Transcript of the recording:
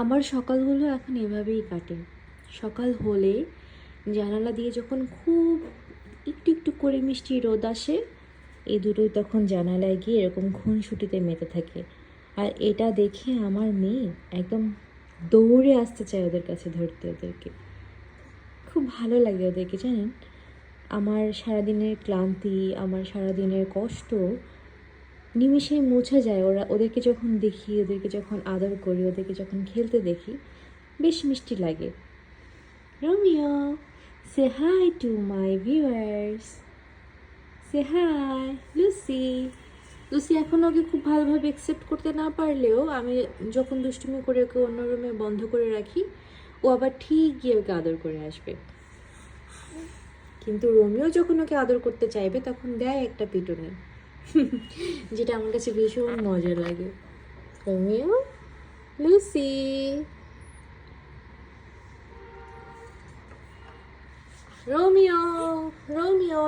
আমার সকালগুলো এখন এভাবেই কাটে। সকাল হলে জানালা দিয়ে যখন খুব একটু একটু করে মিষ্টি রোদ আসে, এই দুটোই তখন জানালায় গিয়ে এরকম খুনসুটিতে মেতে থাকে। আর এটা দেখে আমার মেয়ে একদম দৌড়ে আসতে চায় ওদের কাছে ধরতে ওদেরকে। খুব ভালো লাগে ওদেরকে, জানেন। আমার সারাদিনের ক্লান্তি, আমার সারাদিনের কষ্ট নিমিষেই মুছে যায় ওদেরকে যখন দেখি, ওদেরকে যখন আদর করি, ওদেরকে যখন খেলতে দেখি, বেশ মিষ্টি লাগে। Romeo, say hi to my viewers. Say hi Lucy. Lucy এখন ওকে খুব ভালোভাবে অ্যাকসেপ্ট করতে না পারলেও আমি যখন দুষ্টুমি করে ওকে অন্য রুমে বন্ধ করে রাখি, ও আবার ঠিক গিয়ে ওকে আদর করে আসবে। কিন্তু রোমিও যখন ওকে আদর করতে চাইবে তখন দেয় একটা পিটুনি, যেটা আমার কাছে ভীষণ মজা লাগে। Romeo, Lucy, Romeo, Romeo,